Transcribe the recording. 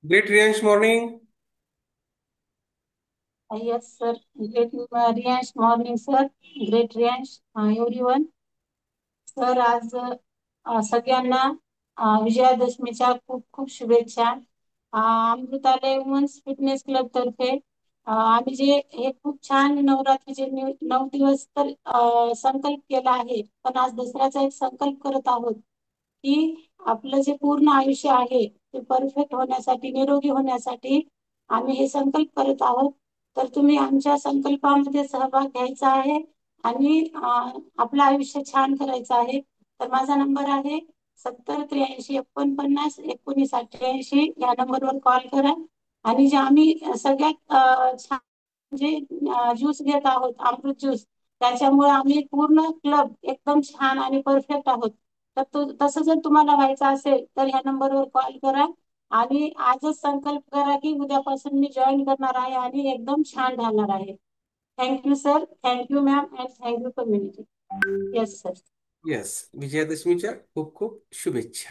Great Riyansh, morning. Yes, sir. Great Riyansh. Morning, sir. Great Riyansh. Everyone. Sir, आज सगळ्यांना विजयादशमीच्या खूप खूप शुभेच्छा. अमृतालय वुमन्स फिटनेस क्लब तर्फे आम्ही जे हे खूप छान नवरात्रीचे 9 दिवस तर संकल्प केला आहे, पण आज दसऱ्याचा एक संकल्प करत आहोत की आपलं जे पूर्ण आयुष्य आहे ते परफेक्ट होण्यासाठी, निरोगी होण्यासाठी आम्ही हे संकल्प करत आहोत. तर तुम्ही आमच्या संकल्पामध्ये सहभाग घ्यायचा आहे आणि आपलं आयुष्य छान करायचं आहे. तर माझा नंबर आहे 70 83 49 19 88. या नंबरवर कॉल करा. आणि जे आम्ही सगळ्यात छान जे ज्यूस घेत आहोत, अमृत ज्यूस, त्याच्यामुळे आम्ही पूर्ण क्लब एकदम छान आणि परफेक्ट आहोत. तर तसं जर तुम्हाला व्हायचं असेल तर ह्या नंबरवर कॉल करा आणि आजच संकल्प करा की उद्यापासून मी जॉईन करणार आहे आणि एकदम छान राहणार आहे. Thank you sir, thank you ma'am, and thank you community. Yes sir. Yes, विजयादशमीच्या खूप खूप शुभेच्छा.